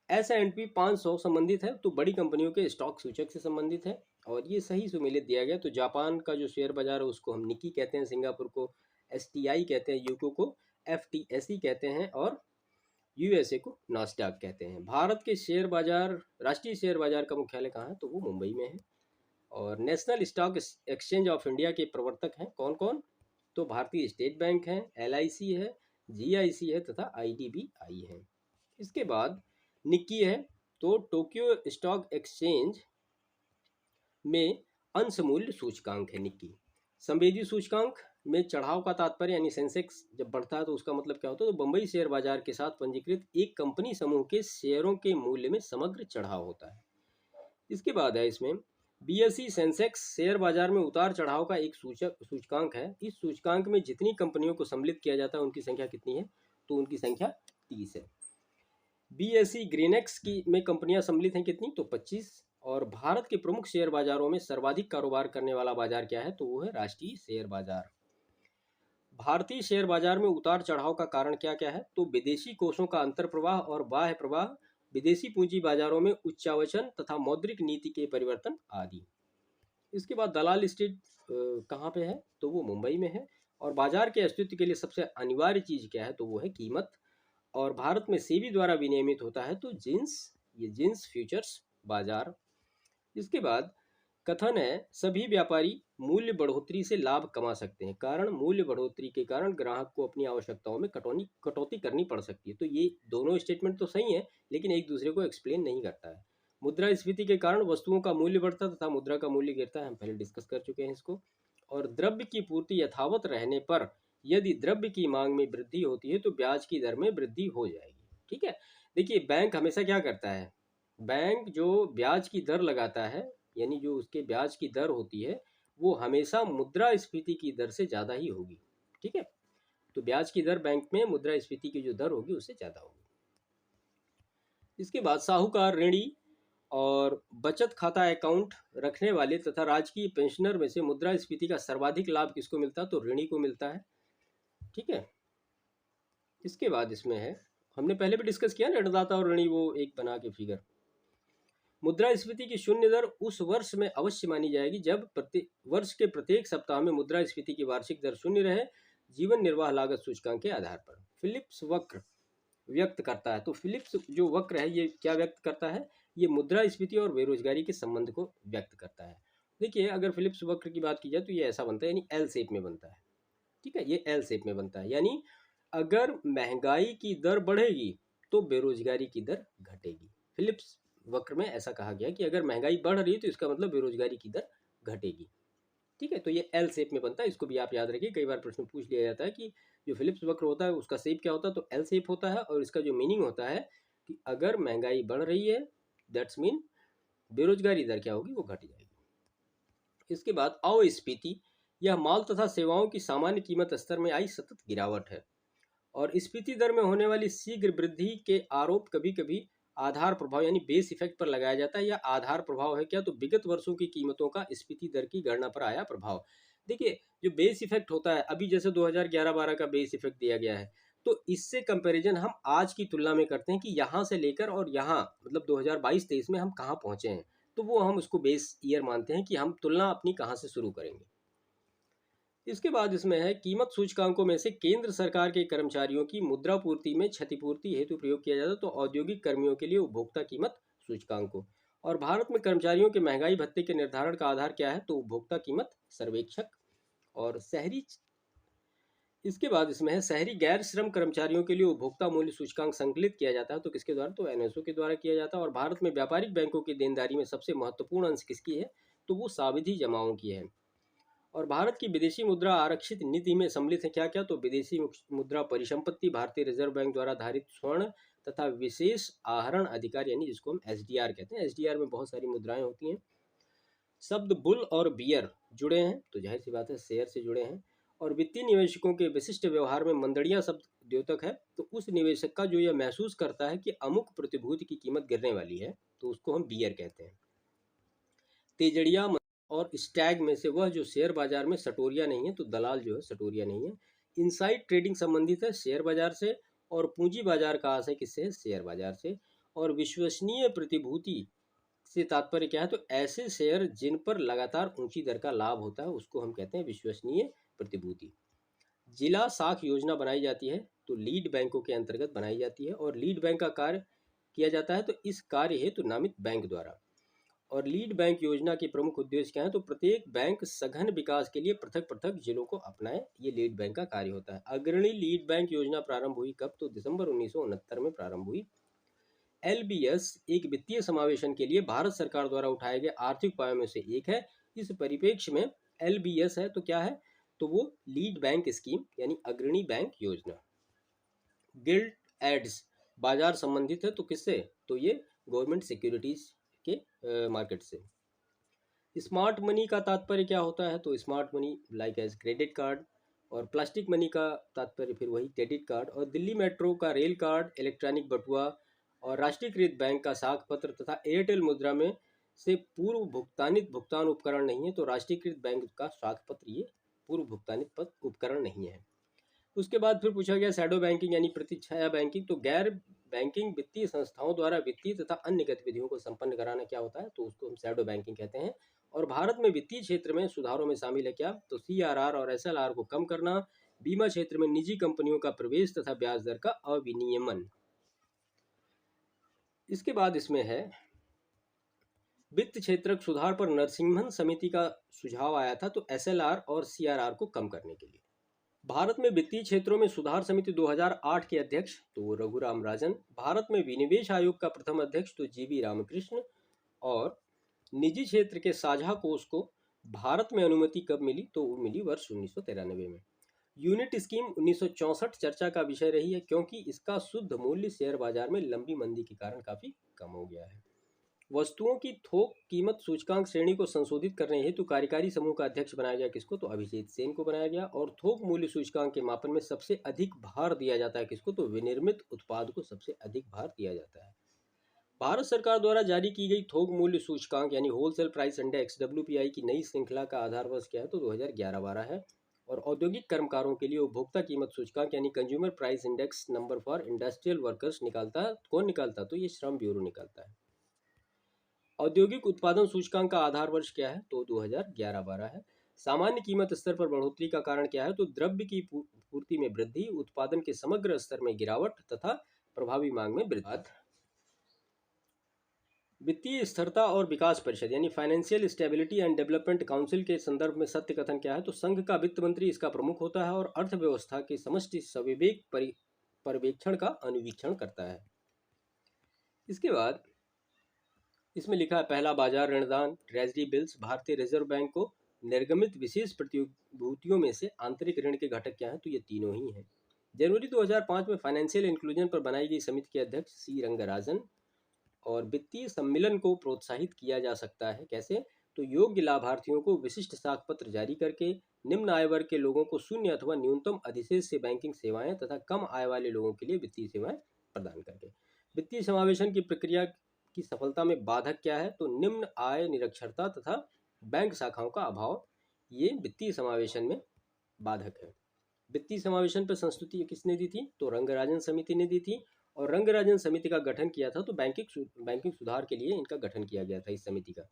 S&P 500 संबंधित है तो बड़ी कंपनियों के स्टॉक सूचक से संबंधित है, और ये सही सुमेलित दिया गया। तो जापान का जो शेयर बाजार है उसको हम निकी कहते हैं, सिंगापुर को STI कहते हैं, यूको को FTSE कहते हैं, और USA को नास्डैक कहते हैं। भारत के शेयर बाजार, राष्ट्रीय शेयर बाजार का मुख्यालय कहाँ है? तो वो मुंबई में है। और national stock exchange of India के प्रवर्तक हैं कौन कौन? तो भारतीय स्टेट बैंक है, LIC है, GIC है तथा IDBI है। इसके बाद निक्की है, तो टोक्यो स्टॉक एक्सचेंज में अंश मूल्य सूचकांक है निक्की। संवेदी सूचकांक में चढ़ाव का तात्पर्य, यानी सेंसेक्स जब बढ़ता है तो उसका मतलब क्या होता है? तो बंबई शेयर बाजार के साथ पंजीकृत एक कंपनी समूह के शेयरों के मूल्य में समग्र चढ़ाव होता है। इसके बाद है इसमें BSE सेंसेक्स शेयर बाजार में उतार चढ़ाव का एक सूचकांक है। इस सूचकांक में जितनी कंपनियों को सम्मिलित किया जाता है उनकी संख्या कितनी है? तो उनकी संख्या 30 है। BSE ग्रीनेक्स की में कंपनियां सम्मिलित हैं कितनी? तो 25। और भारत के प्रमुख शेयर बाजारों में सर्वाधिक कारोबार करने वाला बाजार क्या है? तो वो है राष्ट्रीय शेयर बाजार। भारतीय शेयर बाजार में उतार चढ़ाव का कारण क्या क्या है? तो विदेशी कोषों का अंतर प्रवाह और बाह्य प्रवाह, विदेशी पूंजी बाजारों में उच्चावचन तथा मौद्रिक नीति के परिवर्तन आदि। इसके बाद दलाल स्टेट कहाँ पे है? तो वो मुंबई में है। और बाजार के अस्तित्व के लिए सबसे अनिवार्य चीज क्या है? तो वो है कीमत। और भारत में सेबी द्वारा विनियमित होता है तो जिंस फ्यूचर्स बाजार। इसके बाद कथन है सभी व्यापारी मूल्य बढ़ोतरी से लाभ कमा सकते हैं, कारण मूल्य बढ़ोतरी के कारण ग्राहक को अपनी आवश्यकताओं में कटौती करनी पड़ सकती है। तो ये दोनों स्टेटमेंट तो सही है लेकिन एक दूसरे को एक्सप्लेन नहीं करता है। मुद्रास्फीति के कारण वस्तुओं का मूल्य बढ़ता तथा मुद्रा का मूल्य गिरता है, हम पहले डिस्कस कर चुके हैं इसको। और द्रव्य की पूर्ति यथावत रहने पर यदि द्रव्य की मांग में वृद्धि होती है तो ब्याज की दर में वृद्धि हो जाएगी। ठीक है। देखिए बैंक हमेशा क्या करता है? बैंक जो ब्याज की दर लगाता है, यानी जो उसके ब्याज की दर होती है वो हमेशा मुद्रास्फीति की दर से ज़्यादा ही होगी। ठीक है। तो ब्याज की दर बैंक में मुद्रास्फीति की जो दर होगी उससे ज़्यादा होगी। इसके बाद साहूकार, ऋणी और बचत खाता अकाउंट रखने वाले तथा राजकीय पेंशनर में से मुद्रास्फीति का सर्वाधिक लाभ किसको मिलता है? तो ऋणी को मिलता है। ठीक है। इसके बाद इसमें है, हमने पहले भी डिस्कस किया ना ऋणदाता और ऋणी, वो एक बना के फिगर। मुद्रास्फीति की शून्य दर उस वर्ष में अवश्य मानी जाएगी जब वर्ष के प्रत्येक सप्ताह में मुद्रास्फीति की वार्षिक दर शून्य रहे, जीवन निर्वाह लागत सूचकांक के आधार पर। फिलिप्स वक्र व्यक्त करता है, तो फिलिप्स जो वक्र है ये क्या व्यक्त करता है? ये मुद्रास्फीति और बेरोजगारी के संबंध को व्यक्त करता है। देखिए अगर फिलिप्स वक्र की बात की जाए तो ये ऐसा बनता है, यानी एल शेप में बनता है। ठीक है, ये एल शेप में बनता है, यानी अगर महंगाई की दर बढ़ेगी तो बेरोजगारी की दर घटेगी। फिलिप्स वक्र में ऐसा कहा गया कि अगर महंगाई बढ़ रही है तो इसका मतलब बेरोजगारी की दर घटेगी। ठीक है, तो ये एल शेप में बनता है, इसको भी आप याद रखिए। कई बार प्रश्न पूछ लिया जाता है कि जो फिलिप्स वक्र होता है उसका शेप क्या होता है? तो एल शेप होता है, और इसका जो मीनिंग होता है कि अगर महंगाई बढ़ रही है दैट्स मीन बेरोजगारी दर क्या होगी? वो घट जाएगी। इसके बाद अस्फीति, यह माल तथा सेवाओं की सामान्य कीमत स्तर में आई सतत गिरावट है। और स्फीति दर में होने वाली शीघ्र वृद्धि के आरोप कभी कभी आधार प्रभाव यानी बेस इफेक्ट पर लगाया जाता है। या आधार प्रभाव है क्या? तो विगत वर्षों की कीमतों का स्फीति दर की गणना पर आया प्रभाव। देखिए जो बेस इफेक्ट होता है, अभी जैसे 2011-12 का बेस इफेक्ट दिया गया है, तो इससे कंपैरिजन हम आज की तुलना में करते हैं कि यहाँ से लेकर और यहाँ मतलब 2022-23 में हम कहाँ पहुँचे हैं, तो वो हम उसको बेस ईयर मानते हैं कि हम तुलना अपनी कहाँ से शुरू करेंगे। इसके बाद इसमें है कीमत सूचकांकों में से केंद्र सरकार के कर्मचारियों की मुद्रापूर्ति में क्षतिपूर्ति हेतु प्रयोग किया जाता है, तो औद्योगिक कर्मियों के लिए उपभोक्ता कीमत सूचकांकों। और भारत में कर्मचारियों के महंगाई भत्ते के निर्धारण का आधार क्या है? तो उपभोक्ता कीमत सर्वेक्षक। और इसके बाद इसमें है शहरी गैर श्रम कर्मचारियों के लिए उपभोक्ता मूल्य सूचकांक संकलित किया जाता है, तो किसके द्वारा, तो एनएसओ के द्वारा किया जाता है। और भारत में व्यापारिक बैंकों की देनदारी में सबसे महत्वपूर्ण अंश किसकी है, तो वो सावधि जमाओं की है। और भारत की विदेशी मुद्रा आरक्षित नीति में सम्मिलित है क्या क्या, तो विदेशी मुद्रा परिसंपत्ति, भारतीय रिजर्व बैंक द्वारा धारित स्वर्ण तथा विशेष आहरण अधिकार, यानी जिसको हम एसडीआर कहते हैं। एसडीआर में बहुत सारी मुद्राएं होती हैं। शब्द बुल और बियर जुड़े हैं, तो जाहिर सी बात है शेयर से जुड़े हैं। और वित्तीय निवेशकों के विशिष्ट व्यवहार में मंदड़िया शब्द द्योतक है, तो उस निवेशक का जो यह महसूस करता है कि अमुक प्रतिभूति की कीमत गिरने वाली है, तो उसको हम बियर कहते हैं। तेजड़िया और स्टैग में से वह जो शेयर बाजार में सटोरिया नहीं है, तो दलाल जो है सटोरिया नहीं है। इनसाइड ट्रेडिंग संबंधित है शेयर बाजार से, और पूंजी बाजार का आशय किससे है, शेयर बाजार से। और विश्वसनीय प्रतिभूति से तात्पर्य क्या है, तो ऐसे शेयर जिन पर लगातार ऊंची दर का लाभ होता है उसको हम कहते हैं विश्वसनीय प्रतिभूति। जिला साख योजना बनाई जाती है, तो लीड बैंकों के अंतर्गत बनाई जाती है। और लीड बैंक का कार्य किया जाता है, तो इस कार्य हेतु नामित बैंक द्वारा। और लीड बैंक योजना के प्रमुख उद्देश्य क्या है, तो प्रत्येक बैंक सघन विकास के लिए पृथक पृथक जिलों को अपनाए, ये लीड बैंक का कार्य होता है। अग्रणी लीड बैंक योजना प्रारंभ हुई कब, तो दिसंबर 1969 में प्रारंभ हुई। एलबीएस एक वित्तीय समावेशन के लिए भारत सरकार द्वारा उठाए गए आर्थिक उपायों में से एक है। इस परिप्रेक्ष्य में एलबीएस है तो क्या है, तो वो लीड बैंक स्कीम यानी अग्रणी बैंक योजना। गिल्ड एड्स बाजार संबंधित है, तो किससे, तो ये गवर्नमेंट सिक्योरिटीज के मार्केट से। स्मार्ट मनी का तात्पर्य क्या होता है, तो smart money like as credit card. और प्लास्टिक मनी का तात्पर्य फिर वही क्रेडिट कार्ड। और दिल्ली मेट्रो का रेल कार्ड, इलेक्ट्रॉनिक बटुआ, और राष्ट्रीयकृत बैंक का साख पत्र तथा एयरटेल मुद्रा में से पूर्व भुगतानित भुगतान उपकरण नहीं है, तो राष्ट्रीयकृत बैंक का साख पत्र ये पूर्व भुगतानित उपकरण नहीं है। उसके बाद फिर पूछा गया शैडो बैंकिंग यानी प्रतिछाया बैंकिंग, तो गैर बैंकिंग वित्तीय संस्थाओं द्वारा वित्तीय तथा अन्य गतिविधियों को संपन्न कराना क्या होता है, तो उसको हम शैडो बैंकिंग कहते हैं। और भारत में वित्तीय क्षेत्र में सुधारों में शामिल है क्या, तो सीआरआर और एसएलआर को कम करना, बीमा क्षेत्र में निजी कंपनियों का प्रवेश तथा ब्याज दर का अविनियमन। इसके बाद इसमें है वित्त क्षेत्र सुधार पर नरसिम्हन समिति का सुझाव आया था, तो एसएलआर और सीआरआर को कम करने के लिए। भारत में वित्तीय क्षेत्रों में सुधार समिति 2008 के अध्यक्ष तो रघुराम राजन, भारत में विनिवेश आयोग का प्रथम अध्यक्ष तो जीवी रामकृष्ण। और निजी क्षेत्र के साझा कोष को भारत में अनुमति कब मिली, तो वो मिली वर्ष 1993 में। यूनिट स्कीम 1964 चर्चा का विषय रही है, क्योंकि इसका शुद्ध मूल्य शेयर बाजार में लंबी मंदी के कारण काफी कम हो गया है। वस्तुओं की थोक कीमत सूचकांक श्रेणी को संशोधित करने हेतु कार्यकारी समूह का अध्यक्ष बनाया गया किसको, तो अभिजीत सेन को बनाया गया। और थोक मूल्य सूचकांक के मापन में सबसे अधिक भार दिया जाता है किसको, तो विनिर्मित उत्पाद को सबसे अधिक भार दिया जाता है। भारत सरकार द्वारा जारी की गई थोक मूल्य सूचकांक यानी होलसेल प्राइस इंडेक्स डब्ल्यूपीआई की नई श्रृंखला का आधार वर्ष क्या है, तो 2011-12 है। और औद्योगिक कर्मकारों के लिए उपभोक्ता कीमत सूचकांक यानी consumer price index number for industrial workers निकालता है, कौन निकालता है, तो ये श्रम ब्यूरो निकालता है। औद्योगिक उत्पादन सूचकांक का आधार वर्ष क्या है, तो 2011-12 है। सामान्य कीमत स्तर पर बढ़ोतरी का कारण क्या है, तो द्रव्य की पूर्ति में वृद्धि, उत्पादन के समग्र स्तर में गिरावट तथा प्रभावी मांग में वृद्धि। वित्तीय स्थिरता और विकास परिषद यानी financial stability and development council के संदर्भ में सत्य कथन क्या है, तो संघ का वित्त मंत्री इसका प्रमुख होता है और अर्थव्यवस्था के समष्टि सविवेक पर्यवेक्षण का अनुवीक्षण करता है। इसके बाद इसमें लिखा है पहला बाजार ऋणदान ट्रेजरी बिल्स, भारतीय रिजर्व बैंक को निर्गमित विशेष प्रतिभूतियों में से आंतरिक ऋण के घटक क्या हैं, तो ये तीनों ही हैं। जनवरी 2005 में फाइनेंशियल इंक्लूजन पर बनाई गई समिति के अध्यक्ष सी रंगराजन। और वित्तीय सम्मिलन को प्रोत्साहित किया जा सकता है कैसे, तो योग्य लाभार्थियों को विशिष्ट साख पत्र जारी करके, निम्न आय वर्ग के लोगों को शून्य अथवा न्यूनतम अधिशेष से बैंकिंग सेवाएं तथा कम आय वाले लोगों के लिए वित्तीय सेवाएं प्रदान करके। वित्तीय समावेशन की प्रक्रिया की सफलता में बाधक क्या है, तो निम्न आय निरक्षरता तथा बैंक शाखाओं का अभाव, ये वित्तीय समावेशन में बाधक है। वित्तीय समावेशन पर संस्तुति किसने दी थी, तो रंगराजन समिति ने दी थी। और रंगराजन समिति का गठन किया था, तो बैंकिंग सुधार के लिए इनका गठन किया गया था इस समिति का।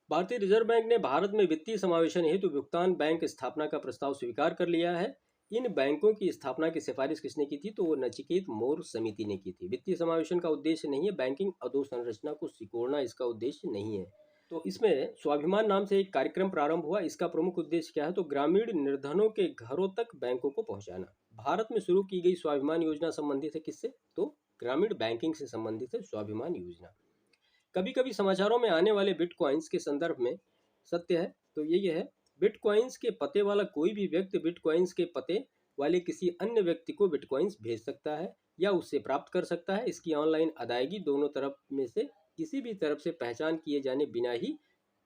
भारतीय रिजर्व बैंक ने भारत में वित्तीय समावेशन हेतु भुगतान बैंक स्थापना का प्रस्ताव स्वीकार कर लिया है। इन बैंकों की स्थापना की सिफारिश किसने की थी, तो वो नचिकेत मोर समिति ने की थी। वित्तीय समावेशन का उद्देश्य नहीं है बैंकिंग अधोसंरचना को सिकोड़ना, इसका उद्देश्य नहीं है। तो इसमें स्वाभिमान नाम से एक कार्यक्रम प्रारंभ हुआ। इसका प्रमुख उद्देश्य क्या है, तो ग्रामीण निर्धनों के घरों तक बैंकों को पहुंचाना। भारत में शुरू की गई स्वाभिमान योजना संबंधित है किससे, तो ग्रामीण बैंकिंग से संबंधित है स्वाभिमान योजना। कभी कभी समाचारों में आने वाले बिटकॉइंस के संदर्भ में सत्य है, तो ये है, बिटकॉइंस के पते वाला कोई भी व्यक्ति बिटकॉइंस के पते वाले किसी अन्य व्यक्ति को बिटकॉइंस भेज सकता है या उससे प्राप्त कर सकता है। इसकी ऑनलाइन अदायगी दोनों तरफ में से किसी भी तरफ से पहचान किए जाने बिना ही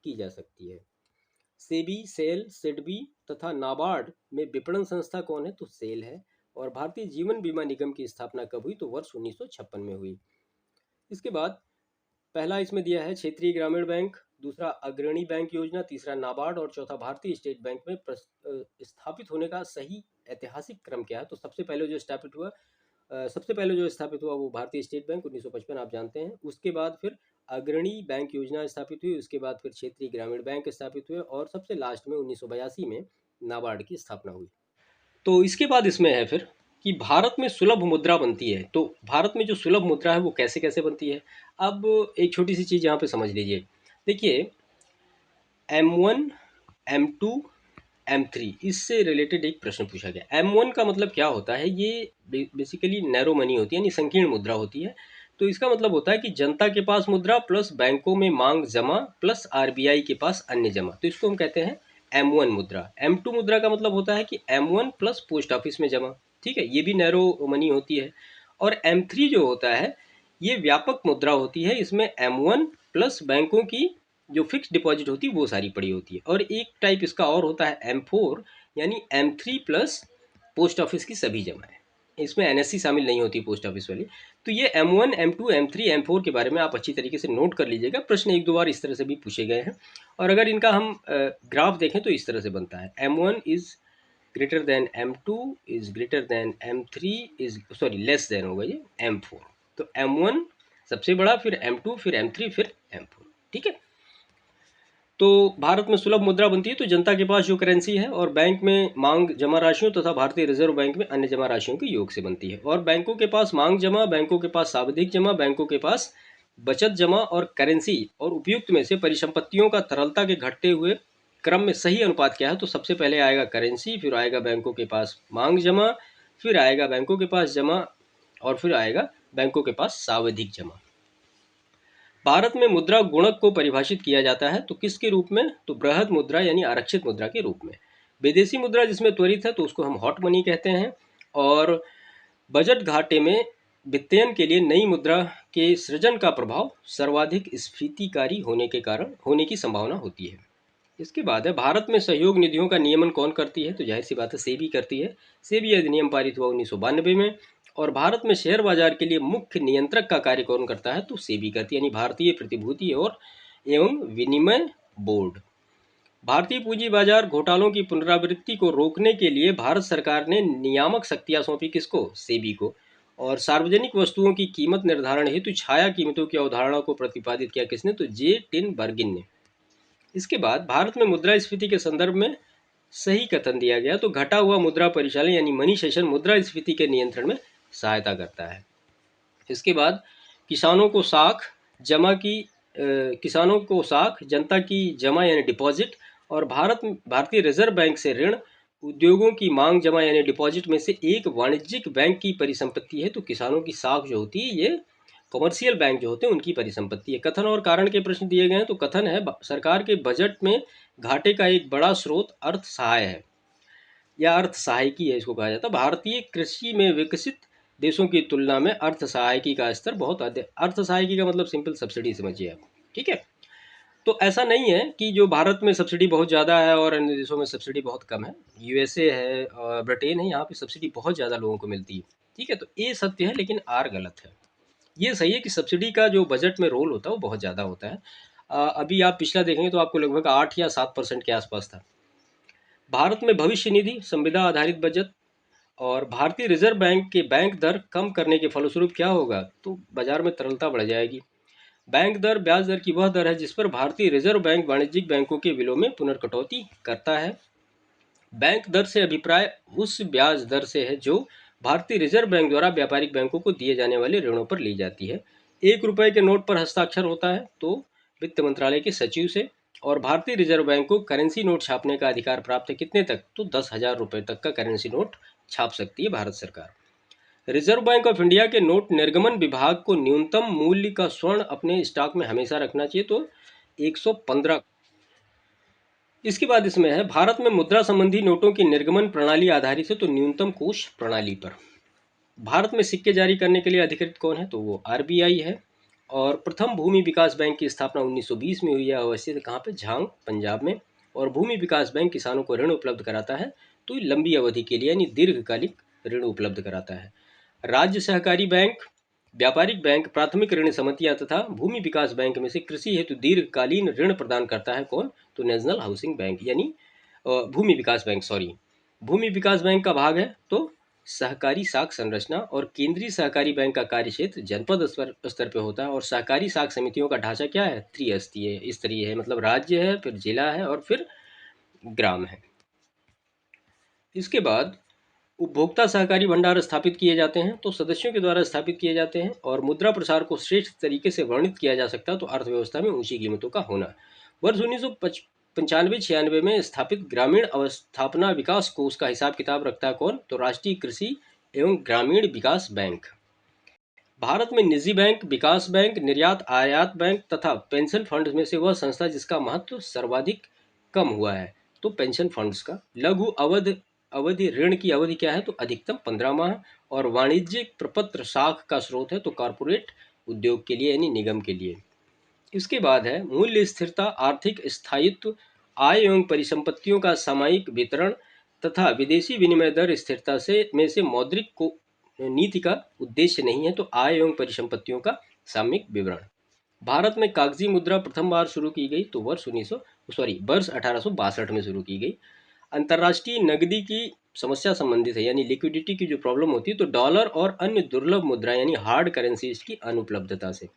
की जा सकती है। सेबी, सेल, सिडबी तथा नाबार्ड में विपणन संस्था कौन है, तो सेल है। और भारतीय जीवन बीमा निगम की स्थापना कब हुई, तो वर्ष 1956 में हुई। इसके बाद पहला इसमें दिया है क्षेत्रीय ग्रामीण बैंक, दूसरा अग्रणी बैंक योजना, तीसरा नाबार्ड और चौथा भारतीय स्टेट बैंक में स्थापित होने का सही ऐतिहासिक क्रम क्या है। तो सबसे पहले जो स्थापित हुआ वो भारतीय स्टेट बैंक 1955, आप जानते हैं। उसके बाद फिर अग्रणी बैंक योजना स्थापित हुई, उसके बाद फिर क्षेत्रीय ग्रामीण बैंक स्थापित हुए और सबसे लास्ट में 1982 में नाबार्ड की स्थापना हुई। तो इसके बाद इसमें है फिर कि भारत में सुलभ मुद्रा बनती है। तो भारत में जो सुलभ मुद्रा है वो कैसे कैसे बनती है। अब एक छोटी सी चीज़ यहाँ पे समझ लीजिए। देखिए, M1, M2, M3 इससे रिलेटेड एक प्रश्न पूछा गया। M1 का मतलब क्या होता है, ये बेसिकली नैरो मनी होती है, यानी संकीर्ण मुद्रा होती है। तो इसका मतलब होता है कि जनता के पास मुद्रा प्लस बैंकों में मांग जमा प्लस RBI के पास अन्य जमा, तो इसको हम कहते हैं M1 मुद्रा। M2 मुद्रा का मतलब होता है कि M1 प्लस पोस्ट ऑफिस में जमा, ठीक है, ये भी नैरो मनी होती है। और M3 जो होता है ये व्यापक मुद्रा होती है, इसमें M1 प्लस बैंकों की जो फिक्स डिपॉजिट होती है वो सारी पड़ी होती है। और एक टाइप इसका और होता है M4, यानी M3 प्लस पोस्ट ऑफिस की सभी जमाएं, इसमें NSC शामिल नहीं होती पोस्ट ऑफिस वाली। तो ये M1, M2, M3, M4 के बारे में आप अच्छी तरीके से नोट कर लीजिएगा, प्रश्न एक दो बार इस तरह से भी पूछे गए हैं। और अगर इनका हम ग्राफ देखें तो इस तरह से बनता है, M1 is greater than M2 is greater than M3 is less than होगा ये M4। तो M1 सबसे बड़ा, फिर M2, फिर M3, फिर M4, ठीक है। तो भारत में सुलभ मुद्रा बनती है तो जनता के पास जो करेंसी है और बैंक में मांग जमा राशियों तथा भारतीय रिजर्व बैंक में अन्य जमा राशियों के योग से बनती है। और बैंकों के पास मांग जमा, बैंकों के पास सावधिक जमा, बैंकों के पास बचत जमा और करेंसी और उपयुक्त में से परिसंपत्तियों का तरलता के घटते हुए क्रम में सही अनुपात क्या है। तो सबसे पहले आएगा करेंसी, फिर आएगा बैंकों के पास मांग जमा, फिर आएगा बैंकों के पास जमा और फिर आएगा बैंकों के पास सावधिक जमा। भारत में मुद्रा गुणक को परिभाषित किया जाता है तो किसके रूप में, तो बृहद मुद्रा यानी आरक्षित मुद्रा के रूप में। विदेशी मुद्रा जिसमें त्वरित है तो उसको हम हॉट मनी कहते हैं। और बजट घाटे में वित्तयन के लिए नई मुद्रा के सृजन का प्रभाव सर्वाधिक स्फीतिकारी होने की संभावना होती है। इसके बाद है भारत में सहयोग निधियों का नियमन कौन करती है, तो जाहिर सी बात है सेबी करती है। सेबी अधिनियम पारित हुआ 1992 में। और भारत में शेयर बाजार के लिए मुख्य नियंत्रक का कार्य कौन करता है, तो सेबी करती है, यानी भारतीय प्रतिभूति और एवं विनिमय बोर्ड। भारतीय पूंजी बाजार घोटालों की पुनरावृत्ति को रोकने के लिए भारत सरकार ने नियामक शक्तियां सौंपी किसको, सेबी को। और सार्वजनिक वस्तुओं की कीमत निर्धारण हेतु छाया कीमतों की अवधारणा को प्रतिपादित किया किसने, तो जे टिनबर्गिन ने। इसके बाद भारत में मुद्रास्फीति के संदर्भ में सही कथन दिया गया, तो घटा हुआ मुद्रा परिचालन यानी मनी सेशन मुद्रास्फीति के नियंत्रण में सहायता करता है। इसके बाद किसानों को साख जनता की जमा यानी डिपॉजिट और भारतीय रिजर्व बैंक से ऋण, उद्योगों की मांग जमा यानी डिपॉजिट में से एक वाणिज्यिक बैंक की परिसंपत्ति है। तो किसानों की साख जो होती है ये कमर्शियल बैंक जो होते हैं उनकी परिसंपत्ति है। कथन और कारण के प्रश्न दिए गए हैं। तो कथन है सरकार के बजट में घाटे का एक बड़ा स्रोत अर्थ सहाय है या अर्थ सहायकी है, इसको कहा जाता है। भारतीय कृषि में विकसित देशों की तुलना में अर्थ सहायकी का स्तर बहुत अधिक। अर्थ सहायकी का मतलब सिंपल सब्सिडी समझिए आप, ठीक है। तो ऐसा नहीं है कि जो भारत में सब्सिडी बहुत ज़्यादा है और अन्य देशों में सब्सिडी बहुत कम है। USA है और ब्रिटेन है, यहाँ पे सब्सिडी बहुत ज़्यादा लोगों को मिलती है, ठीक है। तो ये सत्य है लेकिन आर गलत है। ये सही है कि सब्सिडी का जो बजट में रोल होता है वो बहुत ज़्यादा होता है। अभी आप पिछला देखेंगे तो आपको लगभग 8 या 7% के आसपास था। भारत में भविष्य निधि, संविदा आधारित बचत और भारतीय रिजर्व बैंक के बैंक दर कम करने के फलस्वरूप क्या होगा, तो बाजार में तरलता बढ़ जाएगी। बैंक दर ब्याज दर की वह दर है जिस पर भारतीय रिजर्व बैंक वाणिज्यिक बैंकों के विलय में पुनर्कटौती करता है। बैंक दर से अभिप्राय उस ब्याज दर से है जो भारतीय रिजर्व बैंक द्वारा व्यापारिक बैंकों को दिए जाने वाले ऋणों पर ली जाती है। 1 रुपए के नोट पर हस्ताक्षर होता है तो वित्त मंत्रालय के सचिव से। और भारतीय रिजर्व बैंक को करेंसी नोट छापने का अधिकार प्राप्त है कितने तक, तो 10,000 रुपये तक का करेंसी नोट छाप सकती है भारत सरकार। रिजर्व बैंक ऑफ इंडिया के नोट निर्गमन विभाग को न्यूनतम मूल्य का स्वर्ण अपने स्टॉक में हमेशा रखना चाहिए, तो 115। इसके बाद इसमें है भारत में मुद्रा संबंधी नोटों की निर्गमन प्रणाली आधारित है, तो न्यूनतम कोष प्रणाली पर। भारत में सिक्के जारी करने के लिए अधिकृत कौन है, तो वो आरबीआई है। और प्रथम भूमि विकास बैंक की स्थापना 1920 में हुई है, अवस्थित कहाँ पे, झांग, पंजाब में। और भूमि विकास बैंक किसानों को ऋण उपलब्ध कराता है, तो ये लंबी अवधि के लिए यानी दीर्घकालिक ऋण उपलब्ध कराता है। राज्य सहकारी बैंक, व्यापारिक बैंक, प्राथमिक ऋण समितियां तथा भूमि विकास बैंक में से कृषि हेतु दीर्घकालीन ऋण प्रदान करता है कौन, तो नेशनल हाउसिंग बैंक यानी भूमि विकास बैंक, सॉरी, भूमि विकास बैंक का भाग है तो सहकारी साख संरचना। और केंद्रीय सहकारी बैंक का कार्य क्षेत्र जनपद स्तर पे होता है। और सहकारी साख समितियों का ढांचा क्या है, त्रिस्तरीय है, मतलब राज्य है, फिर जिला है और फिर ग्राम है। इसके बाद उपभोक्ता सहकारी भंडार स्थापित किए जाते हैं, तो सदस्यों के द्वारा स्थापित किए जाते हैं। और मुद्रा प्रसार को श्रेष्ठ तरीके से वर्णित किया जा सकता है, तो अर्थव्यवस्था में ऊंची कीमतों का होना। वर्ष 1995-96 में स्थापित ग्रामीण अवस्थापना विकास कोष का हिसाब किताब रखता है कौन, तो राष्ट्रीय कृषि एवं ग्रामीण विकास बैंक। भारत में निजी बैंक, विकास बैंक, निर्यात आयात बैंक तथा पेंशन फंड में से वह संस्था जिसका महत्व सर्वाधिक कम हुआ है, तो पेंशन फंड्स का। लघु अवधि ऋण की अवधि क्या है, तो अधिकतम 15 माह। और वाणिज्यिक प्रपत्र साख का स्रोत है, तो कॉरपोरेट उद्योग के लिए यानी निगम के लिए। इसके बाद है मूल्य स्थिरता, आर्थिक स्थायित्व, आय एवं परिसंपत्तियों का सामयिक वितरण तथा विदेशी विनिमय दर स्थिरता से मौद्रिक को नीति का उद्देश्य नहीं है, तो आय एवं परिसंपत्तियों का सामयिक विवरण। भारत में कागजी मुद्रा प्रथम बार शुरू की गई, तो वर्ष 1862 में शुरू की गई। अंतर्राष्ट्रीय नकदी की समस्या संबंधित है, यानी लिक्विडिटी की जो प्रॉब्लम होती है, तो डॉलर और अन्य दुर्लभ मुद्रा यानी हार्ड करेंसीज की अनुपलब्धता से।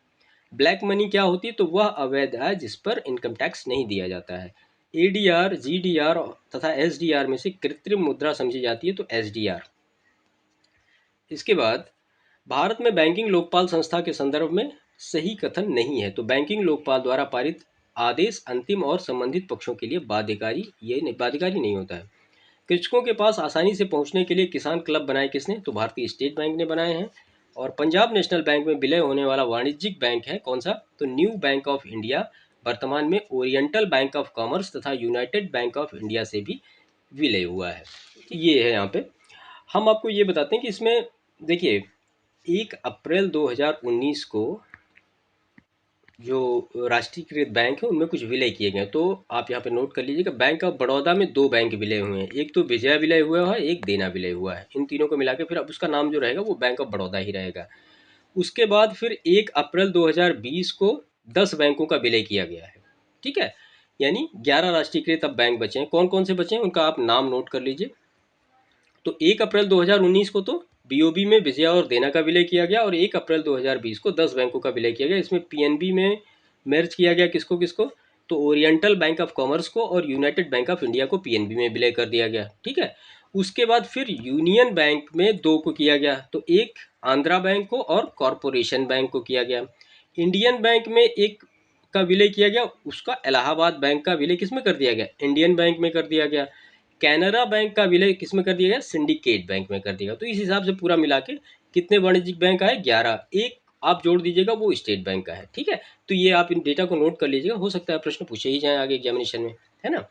ब्लैक मनी क्या होती है, तो वह अवैध है जिस पर इनकम टैक्स नहीं दिया जाता है। एडीआर, जीडीआर तथा एसडीआर में से कृत्रिम मुद्रा समझी जाती है, तो एसडीआर। इसके बाद भारत में बैंकिंग लोकपाल संस्था के संदर्भ में सही कथन नहीं है, तो बैंकिंग लोकपाल द्वारा पारित आदेश अंतिम और संबंधित पक्षों के लिए बाध्यकारी नहीं होता है। कृषकों के पास आसानी से पहुंचने के लिए किसान क्लब बनाए किसने, तो भारतीय स्टेट बैंक ने बनाए हैं। और पंजाब नेशनल बैंक में विलय होने वाला वाणिज्यिक बैंक है कौन सा, तो न्यू बैंक ऑफ इंडिया। वर्तमान में ओरिएंटल बैंक ऑफ कॉमर्स तथा यूनाइटेड बैंक ऑफ इंडिया से भी विलय हुआ है। ये है यहाँ पे। हम आपको ये बताते हैं कि इसमें देखिए 1 अप्रैल 2019 को जो राष्ट्रीयकृत बैंक है उनमें कुछ विलय किए गए, तो आप यहाँ पे नोट कर लीजिएगा। बैंक ऑफ बड़ौदा में 2 बैंक विलय हुए हैं, एक तो विजया विलय हुआ है, एक देना विलय हुआ है। इन तीनों को मिला के फिर अब उसका नाम जो रहेगा वो बैंक ऑफ बड़ौदा ही रहेगा। उसके बाद फिर 1 अप्रैल 2020 को 10 बैंकों का विलय किया गया है, ठीक है। यानी 11 राष्ट्रीयकृत अब बैंक बचे हैं। कौन कौन से बचे हैं उनका आप नाम नोट कर लीजिए। तो 1 अप्रैल 2019 को तो बीओबी में विजया और देना का विलय किया गया, और 1 अप्रैल 2020 को 10 बैंकों का विलय किया गया। इसमें पीएनबी में मर्ज किया गया किसको किसको, तो ओरिएंटल बैंक ऑफ कॉमर्स को और यूनाइटेड बैंक ऑफ इंडिया को पीएनबी में विलय कर दिया गया, ठीक है। उसके बाद फिर यूनियन बैंक में 2 को किया गया, तो एक आंध्रा बैंक को और कॉरपोरेशन बैंक को किया गया। इंडियन बैंक में एक का विलय किया गया, उसका इलाहाबाद बैंक का विलय किस में कर दिया गया, इंडियन बैंक में कर दिया गया। कैनरा बैंक का विलय किस में कर दिया गया, सिंडिकेट बैंक में कर दिया गया। तो इस हिसाब से पूरा मिला के कितने वाणिज्यिक बैंक आए, 11। एक आप जोड़ दीजिएगा वो स्टेट बैंक का है, ठीक है। तो ये आप इन डेटा को नोट कर लीजिएगा, हो सकता है प्रश्न पूछे ही जाए आगे एग्जामिनेशन में, है ना।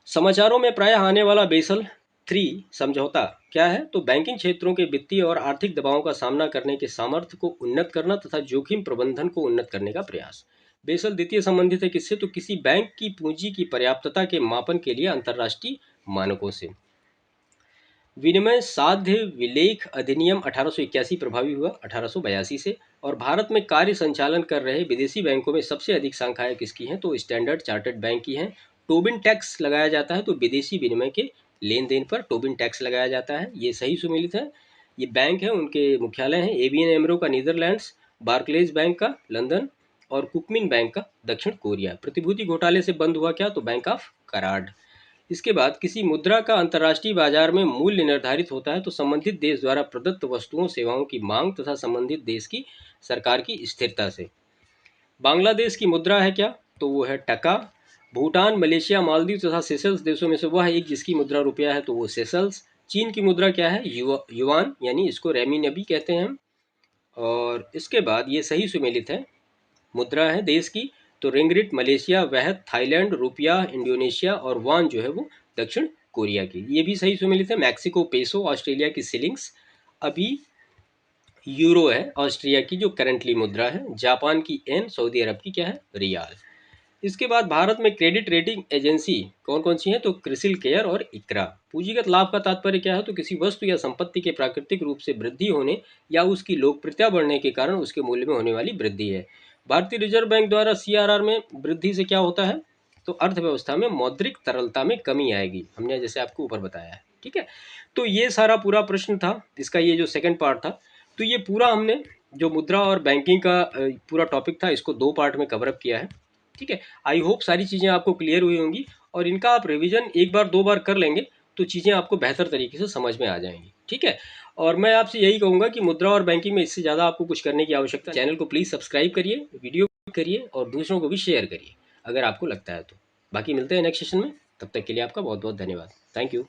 समाचारों में प्रायः आने वाला बेसल 3 समझौता क्या है, तो बैंकिंग क्षेत्रों के वित्तीय और आर्थिक दबावों का सामना करने के सामर्थ्य को उन्नत करना तथा जोखिम प्रबंधन को उन्नत करने का प्रयास। बेसल द्वितीय संबंधित है किससे, तो किसी बैंक की पूंजी की पर्याप्तता के मापन के लिए अंतर्राष्ट्रीय मानकों से। विनिमय साध्य विलेख अधिनियम 1881 प्रभावी हुआ 1882 से। और भारत में कार्य संचालन कर रहे विदेशी बैंकों में सबसे अधिक शाखाएं किसकी हैं, तो स्टैंडर्ड चार्टर्ड बैंक की हैं। टोबिन टैक्स लगाया जाता है, तो विदेशी विनिमय के लेन देन पर टोबिन टैक्स लगाया जाता है, ये सही सुमेलित है। ये बैंक है, उनके मुख्यालय हैं एबीएन एमरो का नीदरलैंड्स, बार्कलेज बैंक का लंदन और कुकमिन बैंक का दक्षिण कोरिया। प्रतिभूति घोटाले से बंद हुआ क्या, तो बैंक ऑफ कराड। इसके बाद किसी मुद्रा का अंतर्राष्ट्रीय बाजार में मूल्य निर्धारित होता है, तो संबंधित देश द्वारा प्रदत्त वस्तुओं सेवाओं की मांग तथा संबंधित देश की सरकार की स्थिरता से। बांग्लादेश की मुद्रा है क्या, तो वो है टका। भूटान, मलेशिया, मालदीव तथा सेशल्स देशों में से वह एक जिसकी मुद्रा रुपया है, तो वो सेशल्स। चीन की मुद्रा क्या है, युआन, यानी इसको रेमिनबी कहते हैं हम। और इसके बाद ये सही सुमेलित है, मुद्रा है देश की, तो रिंगरिट मलेशिया, वहत थाईलैंड, रुपया इंडोनेशिया और वान जो है वो दक्षिण कोरिया की, ये भी सही सुमेलित है। मैक्सिको पेसो, ऑस्ट्रेलिया की सिलिंग्स, अभी यूरो है ऑस्ट्रिया की जो करंटली मुद्रा है। जापान की एन, सऊदी अरब की क्या है, रियाल। इसके बाद भारत में क्रेडिट रेटिंग एजेंसी कौन कौन सी हैं, तो क्रिसिल केयर और इक्रा। पूंजीगत लाभ का तात्पर्य क्या है, तो किसी वस्तु या संपत्ति के प्राकृतिक रूप से वृद्धि होने या उसकी लोकप्रियता बढ़ने के कारण उसके मूल्य में होने वाली वृद्धि है। भारतीय रिजर्व बैंक द्वारा सीआरआर में वृद्धि से क्या होता है, तो अर्थव्यवस्था में मौद्रिक तरलता में कमी आएगी, हमने जैसे आपको ऊपर बताया है। ठीक है, तो ये सारा पूरा प्रश्न था इसका, ये जो सेकंड पार्ट था। तो ये पूरा हमने जो मुद्रा और बैंकिंग का पूरा टॉपिक था, इसको दो पार्ट में कवर अप किया है। ठीक है, आई होप सारी चीज़ें आपको क्लियर हुई होंगी, और इनका आप रिवीजन एक बार दो बार कर लेंगे तो चीज़ें आपको बेहतर तरीके से समझ में आ जाएंगी। ठीक है, और मैं आपसे यही कहूँगा कि मुद्रा और बैंकिंग में इससे ज़्यादा आपको कुछ करने की आवश्यकता, चैनल को प्लीज़ सब्सक्राइब करिए, वीडियो करिए और दूसरों को भी शेयर करिए अगर आपको लगता है तो। बाकी मिलते हैं नेक्स्ट सेशन में, तब तक के लिए आपका बहुत बहुत धन्यवाद। Thank you.